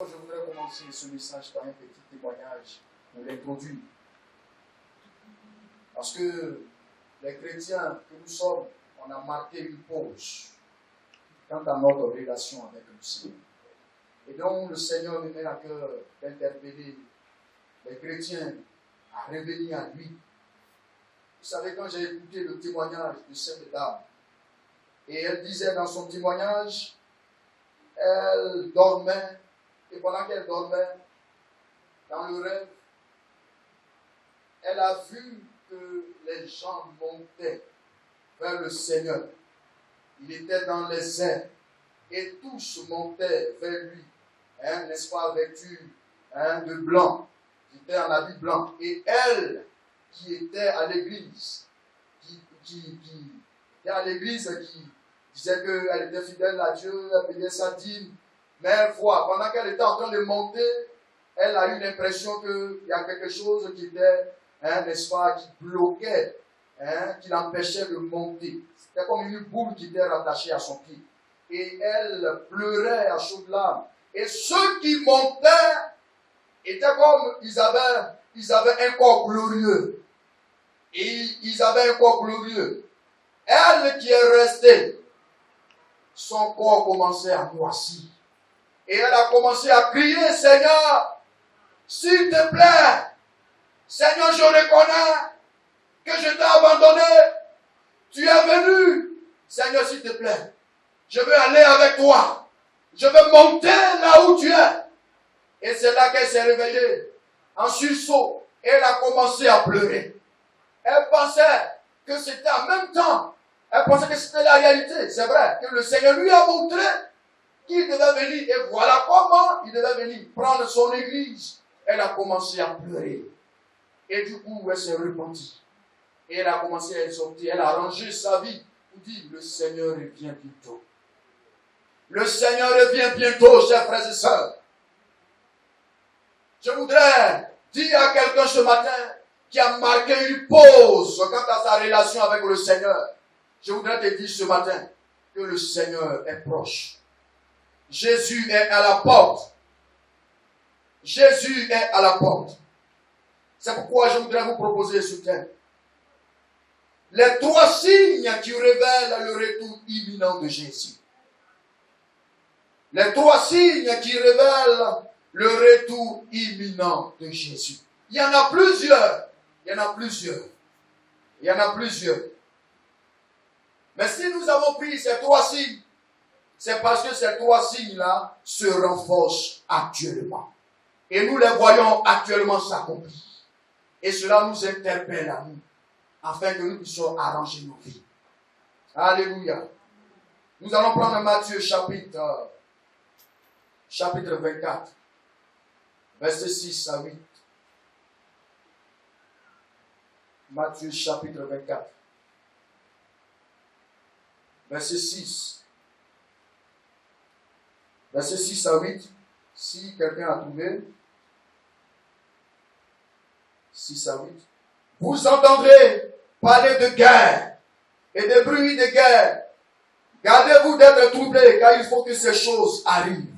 Je voudrais commencer ce message par un petit témoignage pour l'introduire. Parce que les chrétiens que nous sommes, on a marqué une pause quant à notre relation avec le Seigneur. Et donc le Seigneur me met à cœur d'interpeller les chrétiens à revenir à lui. Vous savez, quand j'ai écouté le témoignage de cette dame, et elle disait dans son témoignage, elle dormait, et pendant qu'elle dormait, dans le rêve, elle a vu que les gens montaient vers le Seigneur. Il était dans les airs et tous montaient vers lui, n'est-ce pas, vêtus de blanc, qui était en habit blanc. Et elle, qui était à l'église, qui était à l'église, qui disait qu'elle était fidèle à Dieu, elle payait sa dîme, mais elle voit, pendant qu'elle était en train de monter, elle a eu l'impression qu'il y a quelque chose qui était, n'est-ce pas, qui bloquait, qui l'empêchait de monter. C'était comme une boule qui était rattachée à son pied. Et elle pleurait à chaudes larmes. Et ceux qui montaient étaient comme, ils avaient un corps glorieux. Et ils avaient un corps glorieux. Elle qui est restée, son corps commençait à moissir. Et elle a commencé à crier, Seigneur, s'il te plaît, Seigneur, je reconnais que je t'ai abandonné. Tu es venu. Seigneur, s'il te plaît, je veux aller avec toi. Je veux monter là où tu es. Et c'est là qu'elle s'est réveillée en sursaut. Et elle a commencé à pleurer. Elle pensait que c'était en même temps. Elle pensait que c'était la réalité. C'est vrai que le Seigneur lui a montré qu'il devait venir. Et voilà comment il devait venir prendre son église. Elle a commencé à pleurer. Et du coup, elle s'est repentie. Et elle a commencé à exhorter. Elle a rangé sa vie pour dire, le Seigneur revient bientôt. Le Seigneur revient bientôt, chers frères et sœurs. Je voudrais dire à quelqu'un ce matin qui a marqué une pause quant à sa relation avec le Seigneur. Je voudrais te dire ce matin que le Seigneur est proche. Jésus est à la porte. Jésus est à la porte. C'est pourquoi je voudrais vous proposer ce thème. Les 3 signes qui révèlent le retour imminent de Jésus. Les 3 signes qui révèlent le retour imminent de Jésus. Il y en a plusieurs. Il y en a plusieurs. Il y en a plusieurs. Mais si nous avons pris ces 3 signes, c'est parce que ces 3 signes-là se renforcent actuellement. Et nous les voyons actuellement s'accomplir. Et cela nous interpelle à nous, afin que nous puissions arranger nos vies. Alléluia. Nous allons prendre Matthieu chapitre 24, versets 6 à 8. Matthieu chapitre 24, verset 6. Verset 6 à 8. Si quelqu'un a trouvé, 6 à 8. Vous entendrez parler de guerre et de bruits de guerre. Gardez-vous d'être troublés, car il faut que ces choses arrivent.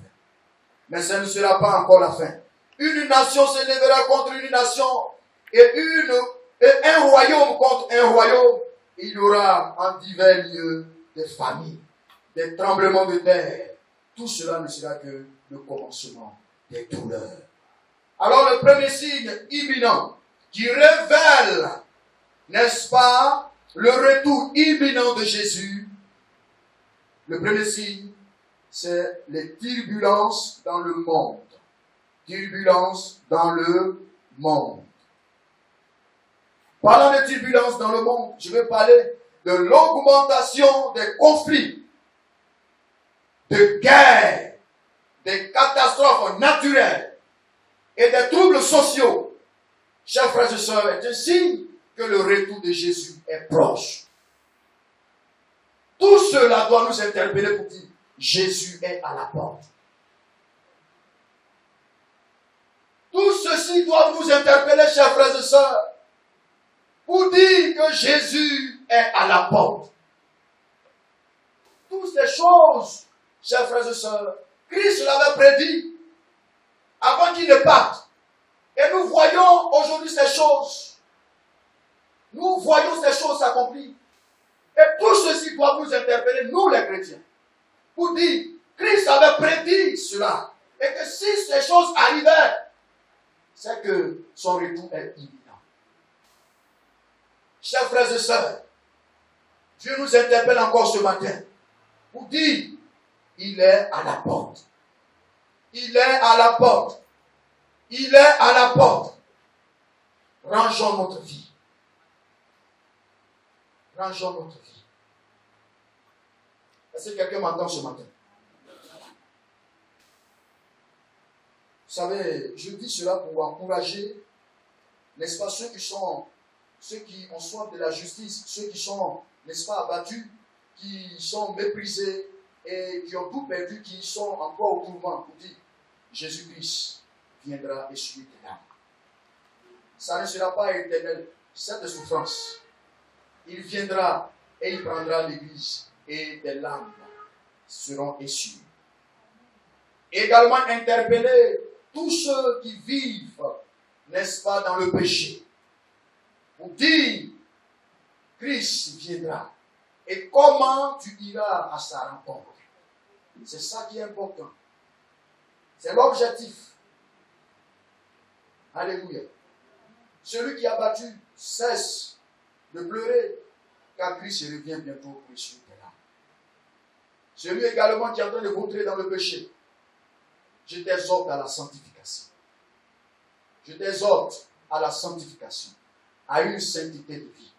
Mais ce ne sera pas encore la fin. Une nation se lèvera contre une nation et un royaume contre un royaume. Il y aura en divers lieux des famines, des tremblements de terre. Tout cela ne sera que le commencement des douleurs. Alors le premier signe imminent qui révèle, n'est-ce pas, le retour imminent de Jésus, le premier signe, c'est les turbulences dans le monde. Turbulences dans le monde. Parlant de turbulences dans le monde, je vais parler de l'augmentation des conflits, de guerres, des catastrophes naturelles et des troubles sociaux. Chers frères et sœurs, est un signe que le retour de Jésus est proche. Tout cela doit nous interpeller pour dire, Jésus est à la porte. Tout ceci doit nous interpeller, chers frères et sœurs, pour dire que Jésus est à la porte. Toutes ces choses, chers frères et sœurs, Christ l'avait prédit. de Pâques. Et nous voyons aujourd'hui ces choses. Nous voyons ces choses s'accomplir. Et tout ceci doit nous interpeller, nous les chrétiens. Pour dire, Christ avait prédit cela. Et que si ces choses arrivaient, c'est que son retour est imminent. Chers frères et sœurs, Dieu nous interpelle encore ce matin pour dire, il est à la porte. Il est à la porte. Il est à la porte. Rangeons notre vie. Rangeons notre vie. Est-ce que quelqu'un m'entend ce matin? Vous savez, je dis cela pour encourager, n'est-ce pas, ceux qui ont soif de la justice, ceux qui sont, n'est-ce pas, abattus, qui sont méprisés et qui ont tout perdu, qui sont encore au tourment, pour dire, Jésus-Christ viendra essuyer tes larmes. Ça ne sera pas éternel, cette souffrance. Il viendra et il prendra l'Église et des larmes seront essuiées. Également interpeller tous ceux qui vivent, n'est-ce pas, dans le péché. Pour dire, Christ viendra. Et comment tu iras à sa rencontre? C'est ça qui est important. C'est l'objectif. Alléluia. Celui qui a battu cesse de pleurer, car Christ revient bientôt pour essuyer tes larmes. Celui également qui est en train de vautrer dans le péché, je t'exhorte à la sanctification. Je t'exhorte à la sanctification, à une sainteté de vie.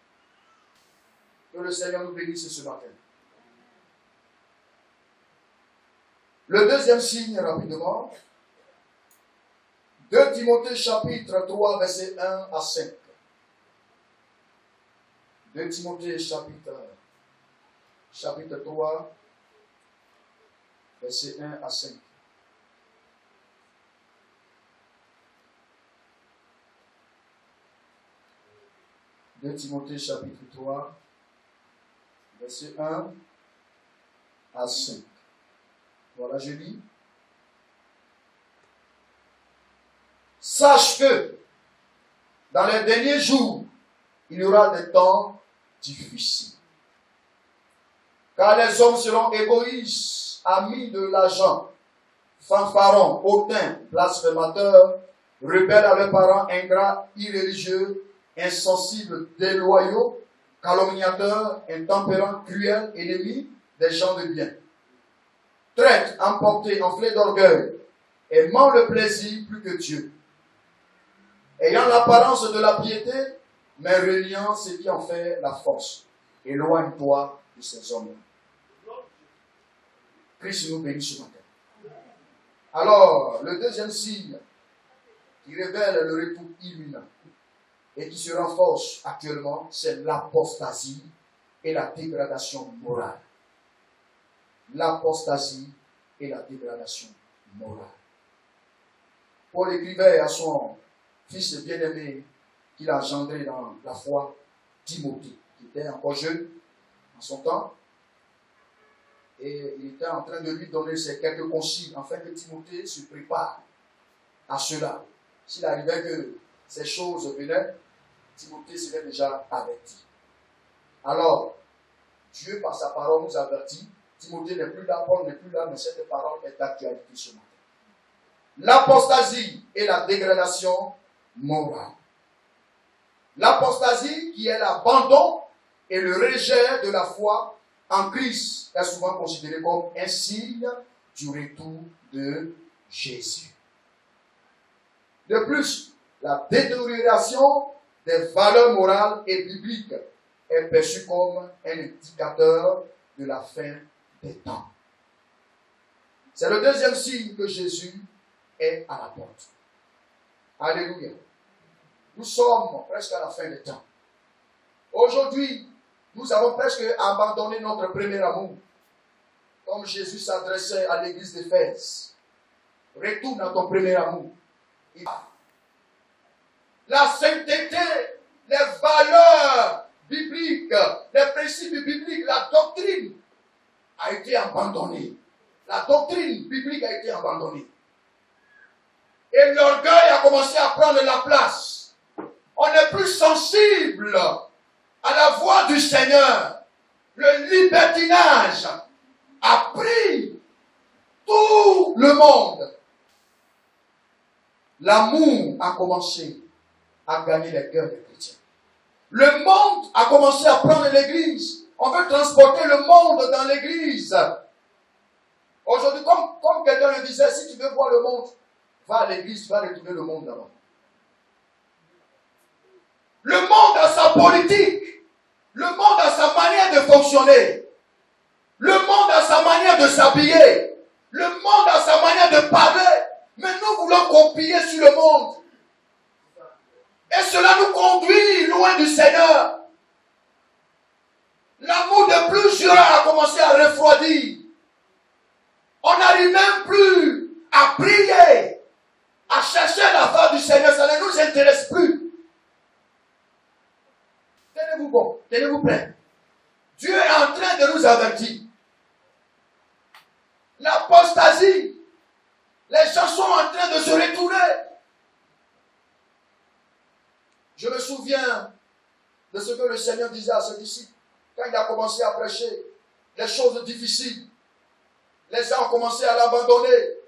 Que le Seigneur nous bénisse ce matin. Le deuxième signe, rapidement, 2 Timothée chapitre 3, versets 1 à 5. 2 Timothée chapitre 3, versets 1 à 5. De Timothée chapitre 3, verset 1 à 5. Voilà, je lis. Sache que dans les derniers jours, il y aura des temps difficiles. Car les hommes seront égoïstes, amis de l'argent, fanfarons, hautains, blasphémateurs, rebelles à leurs parents, ingrats, irréligieux, insensibles, déloyaux, calomniateurs, intempérants, cruels, ennemis des gens de bien. Traîtres, emportés, enflés d'orgueil, aimant le plaisir plus que Dieu. Ayant l'apparence de la piété, mais reniant ce qui en fait la force. Éloigne-toi de ces hommes-là. Christ nous bénit ce matin. Alors, le deuxième signe qui révèle le retour imminent et qui se renforce actuellement, c'est l'apostasie et la dégradation morale. L'apostasie et la dégradation morale. Paul écrivait à son fils bien-aimé qu'il a engendré dans la foi, Timothée, qui était encore jeune en son temps, et il était en train de lui donner ces quelques consignes afin que Timothée se prépare à cela. S'il arrivait que ces choses venaient, Timothée serait déjà averti. Alors, Dieu, par sa parole, nous avertit. Timothée n'est plus là, Paul n'est plus là, mais cette parole est d'actualité ce matin. L'apostasie et la dégradation morale. L'apostasie, qui est l'abandon et le rejet de la foi en Christ, est souvent considéré comme un signe du retour de Jésus. De plus, la détérioration des valeurs morales et bibliques est perçue comme un indicateur de la fin des temps. C'est le deuxième signe que Jésus est à la porte. Alléluia. Nous sommes presque à la fin des temps. Aujourd'hui, nous avons presque abandonné notre premier amour. Comme Jésus s'adressait à l'église d'Éphèse. Retourne à ton premier amour. La sainteté, les valeurs bibliques, les principes bibliques, la doctrine a été abandonnée. La doctrine biblique a été abandonnée. Et Et l'orgueil a commencé à prendre la place. On n'est plus sensible à la voix du Seigneur. Le libertinage a pris tout le monde. L'amour a commencé à gagner les cœurs des chrétiens. Le monde a commencé à prendre l'église. On veut transporter le monde dans l'église. Aujourd'hui, comme quelqu'un le disait, si tu veux voir le monde, va à l'église, tu vas retrouver le monde là-bas. Le monde a sa politique. Le monde a sa manière de fonctionner. Le monde a sa manière de s'habiller. Le monde a sa manière de parler. Mais nous voulons copier sur le monde. Et cela nous conduit loin du Seigneur. L'amour de plusieurs a commencé à refroidir. On n'arrive même plus à prier, à chercher la face du Seigneur. Ça ne nous intéresse plus. Tenez-vous bon, tenez-vous prêts. Dieu est en train de nous avertir. L'apostasie, les gens sont en train de se retourner. Je me souviens de ce que le Seigneur disait à ses disciples quand il a commencé à prêcher les choses difficiles. Les gens ont commencé à l'abandonner.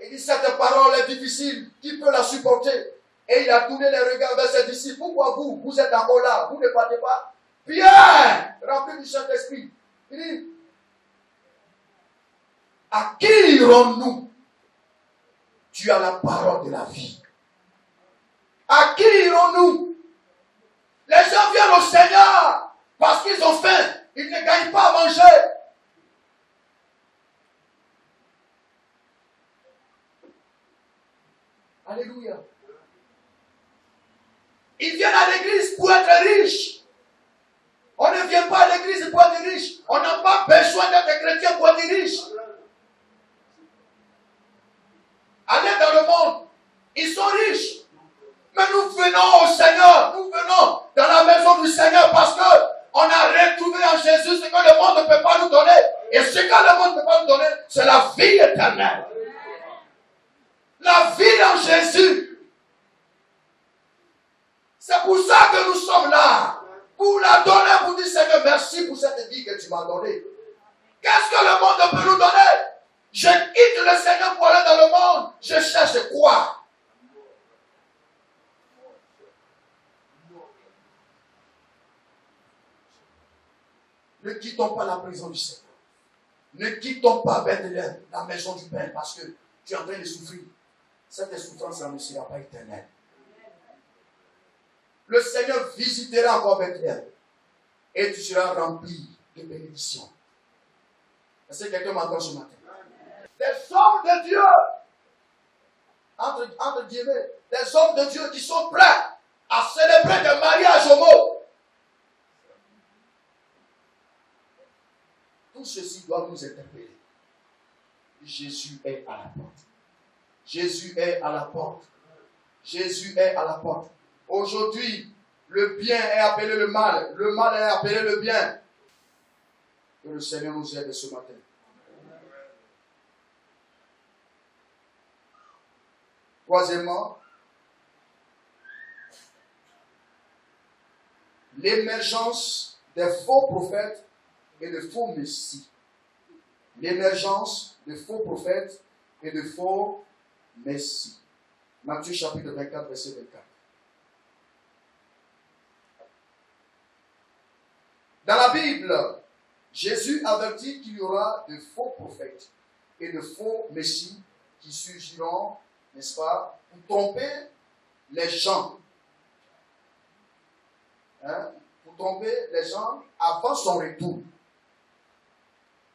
Il dit, cette parole est difficile, qui peut la supporter? Et il a tourné les regards vers ses disciples. Pourquoi vous êtes encore là? Vous ne partez pas? Pierre, rempli du Saint-Esprit. Il dit, à qui irons-nous? Tu as la parole de la vie. À qui irons-nous? Les gens viennent au Seigneur parce qu'ils ont faim. Ils ne gagnent pas à manger. Alléluia. Ils viennent à l'église pour être riches. On ne vient pas à l'église pour être riche. On n'a pas besoin d'être chrétien pour être riche. Allez dans le monde. Ils sont riches. Mais nous venons au Seigneur. Nous venons dans la maison du Seigneur parce que on a retrouvé en Jésus ce que le monde ne peut pas nous donner. Et ce que le monde ne peut pas nous donner, c'est la vie éternelle. La vie en Jésus. C'est pour ça que nous sommes là. Pour la donner, pour dire Seigneur, merci pour cette vie que tu m'as donnée. Qu'est-ce que le monde peut nous donner? Je quitte le Seigneur pour aller dans le monde. Je cherche quoi? Ne quittons pas la prison du Seigneur. Ne quittons pas Bethléem, la maison du Père, parce que tu es en train de souffrir. Cette souffrance-là ne sera pas éternelle. Le Seigneur visitera encore Bethléem et tu seras rempli de bénédictions. Est-ce que quelqu'un m'entend ce matin? Des hommes de Dieu, entre guillemets, des hommes de Dieu qui sont prêts à célébrer des mariages homo. Tout ceci doit nous interpeller. Jésus est à la porte. Jésus est à la porte. Jésus est à la porte. Aujourd'hui, le bien est appelé le mal est appelé le bien. Que le Seigneur nous aide ce matin. Troisièmement, l'émergence des faux prophètes et de faux messies. L'émergence de faux prophètes et de faux messies. Matthieu chapitre 24, verset 24. Dans la Bible, Jésus avertit qu'il y aura de faux prophètes et de faux messies qui surgiront, n'est-ce pas, pour tromper les gens. Pour tromper les gens avant son retour.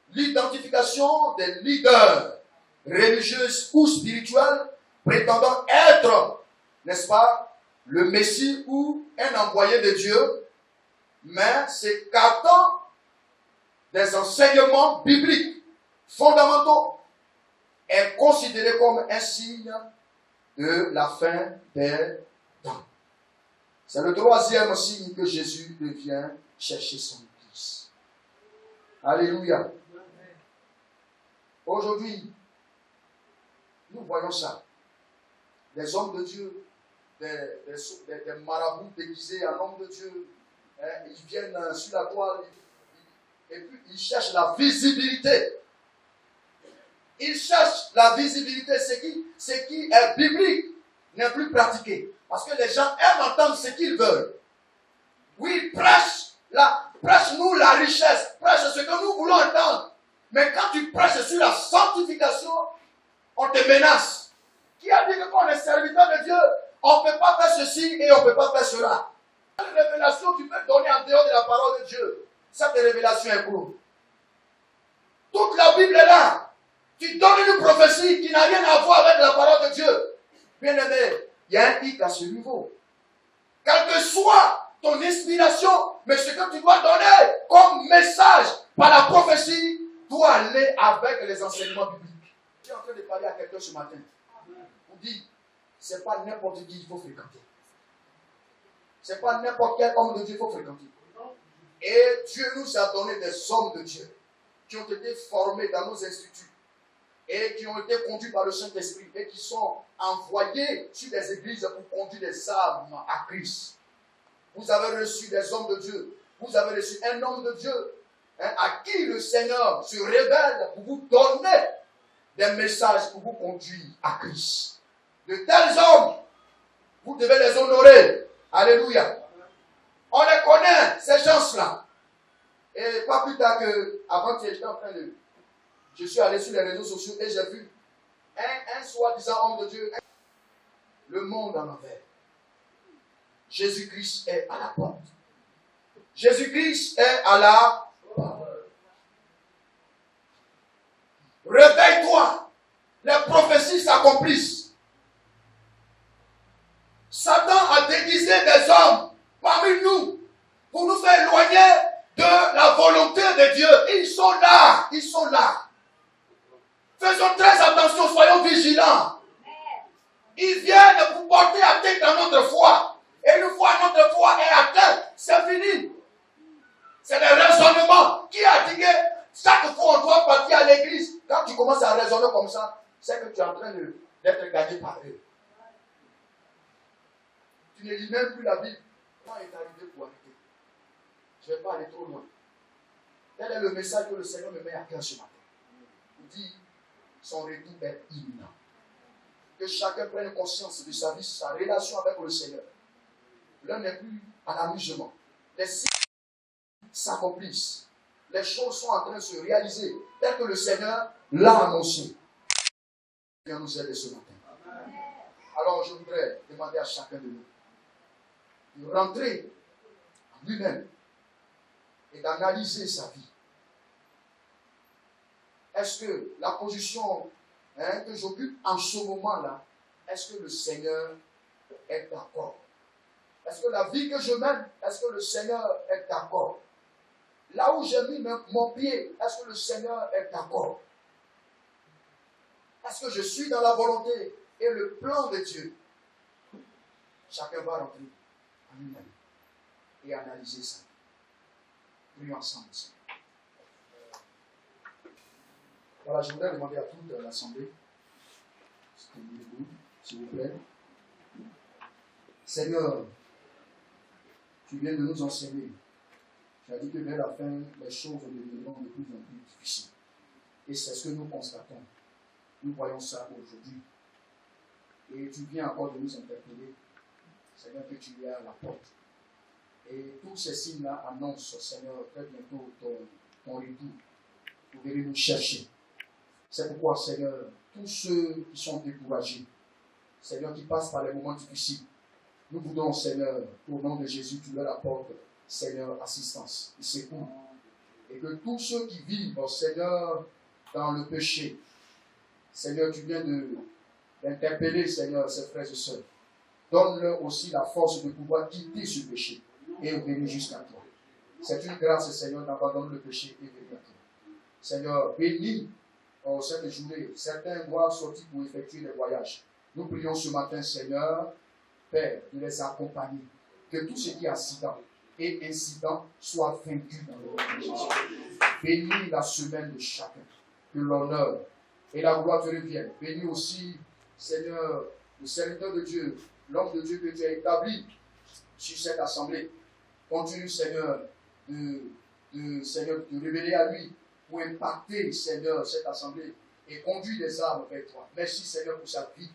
L'identification des leaders religieux ou spirituels prétendant être, n'est-ce pas, le Messie ou un envoyé de Dieu, mais s'écartant des enseignements bibliques fondamentaux, est considéré comme un signe de la fin des temps. C'est le troisième signe que Jésus vient chercher son Église. Alléluia. Aujourd'hui, nous voyons ça. des hommes de Dieu, des marabouts déguisés en hommes de Dieu. Hein, ils viennent sur la toile et puis ils cherchent la visibilité. Ils cherchent la visibilité. Ce qui est biblique n'est plus pratiqué. Parce que les gens aiment entendre ce qu'ils veulent. Oui, prêche-nous la richesse, prêche ce que nous voulons entendre. Mais quand tu prêches sur la sanctification, on te menace. Qui a dit que quand on est serviteur de Dieu, on ne peut pas faire ceci et on ne peut pas faire cela? Quelle révélation tu peux donner en dehors de la parole de Dieu? Cette révélation est pour. Toute la Bible est là. Tu donnes une prophétie qui n'a rien à voir avec la parole de Dieu. Bien aimé, il y a un hic à ce niveau. Quelle que soit ton inspiration, mais ce que tu dois donner comme message par la prophétie doit aller avec les enseignements bibliques. Je suis en train de parler à quelqu'un ce matin. Vous dit, ce n'est pas n'importe qui qu'il faut fréquenter. Ce n'est pas n'importe quel homme de Dieu qu'il faut fréquenter. Et Dieu nous a donné des hommes de Dieu qui ont été formés dans nos instituts et qui ont été conduits par le Saint-Esprit et qui sont envoyés sur des églises pour conduire des âmes à Christ. Vous avez reçu des hommes de Dieu. Vous avez reçu un homme de Dieu à qui le Seigneur se révèle pour vous donner des messages pour vous conduire à Christ. De tels hommes, vous devez les honorer. Alléluia. On les connaît, ces gens-là. Et pas plus tard que, avant que j'étais en train de... Je suis allé sur les réseaux sociaux et j'ai vu un soi-disant homme de Dieu. Le monde en envers. Jésus-Christ est à la porte. Jésus-Christ est à la porte. Réveille-toi. Les prophéties s'accomplissent. Satan a déguisé des hommes parmi nous pour nous faire éloigner de la volonté de Dieu. Ils sont là. Ils sont là. Faisons très attention, soyons vigilants. Ils viennent pour porter atteinte à notre foi. Et une fois notre foi est atteinte, c'est fini. C'est des raisonnements. Qui a dit que chaque fois on doit partir à l'église? Quand tu commences à raisonner comme ça, c'est que tu es en train d'être gagné par eux. Tu ne lis même plus la Bible. Quand il est arrivé pour arrêter? Je ne vais pas aller trop loin. Tel est le message que le Seigneur me met à cœur ce matin. Il dit, son retour est imminent. Que chacun prenne conscience de sa vie, sa relation avec le Seigneur. L'un n'est plus à l'amusement. Les signes s'accomplissent. Les choses sont en train de se réaliser tel que le Seigneur l'a annoncé. Viens nous aider ce matin. Alors je voudrais demander à chacun de nous de rentrer en lui-même et d'analyser sa vie. Est-ce que la position que j'occupe en ce moment-là, est-ce que le Seigneur est d'accord? Est-ce que la vie que je mène, est-ce que le Seigneur est d'accord? Là où j'ai mis mon pied, est-ce que le Seigneur est d'accord? Est-ce que je suis dans la volonté et le plan de Dieu? Chacun va rentrer en lui-même et analyser ça. Prions ensemble. Voilà, je voudrais demander à toute l'Assemblée, s'il vous plaît. Seigneur, tu viens de nous enseigner. Tu as dit que vers la fin, les choses deviendront de plus en plus difficiles. Et c'est ce que nous constatons. Nous voyons ça aujourd'hui. Et tu viens encore de nous interpeller. Seigneur, que tu es à la porte. Et tous ces signes-là annoncent, Seigneur, très bientôt ton retour. Vous venez nous chercher. C'est pourquoi, Seigneur, tous ceux qui sont découragés, Seigneur, qui passent par les moments difficiles, nous voulons, Seigneur, au nom de Jésus, tu leur apportes, Seigneur, assistance et secours. Et que tous ceux qui vivent, Seigneur, dans le péché, Seigneur, tu viens d'interpeller, Seigneur, ces frères et sœurs. Donne-leur aussi la force de pouvoir quitter ce péché et venir jusqu'à toi. C'est une grâce, Seigneur, d'abandonner le péché et venir à toi. Seigneur, bénis cette journée. Certains doivent sortir pour effectuer des voyages. Nous prions ce matin, Seigneur, Père, de les accompagner. Que tout ce qui est accident et incident soit vaincu dans le nom de Jésus. Bénis la semaine de chacun. Que l'honneur et la gloire te reviennent. Bénis aussi, Seigneur, le serviteur de Dieu, l'homme de Dieu que tu as établi sur cette assemblée. Continue, Seigneur, Seigneur, de te révéler à lui pour impacter, Seigneur, cette assemblée et conduire les âmes vers toi. Merci, Seigneur, pour sa vie.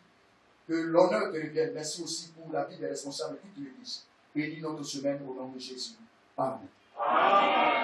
Que l'honneur te revienne. Merci aussi pour la vie des responsables de toute l'Église. Bénis notre semaine au nom de Jésus. Amen. Amen.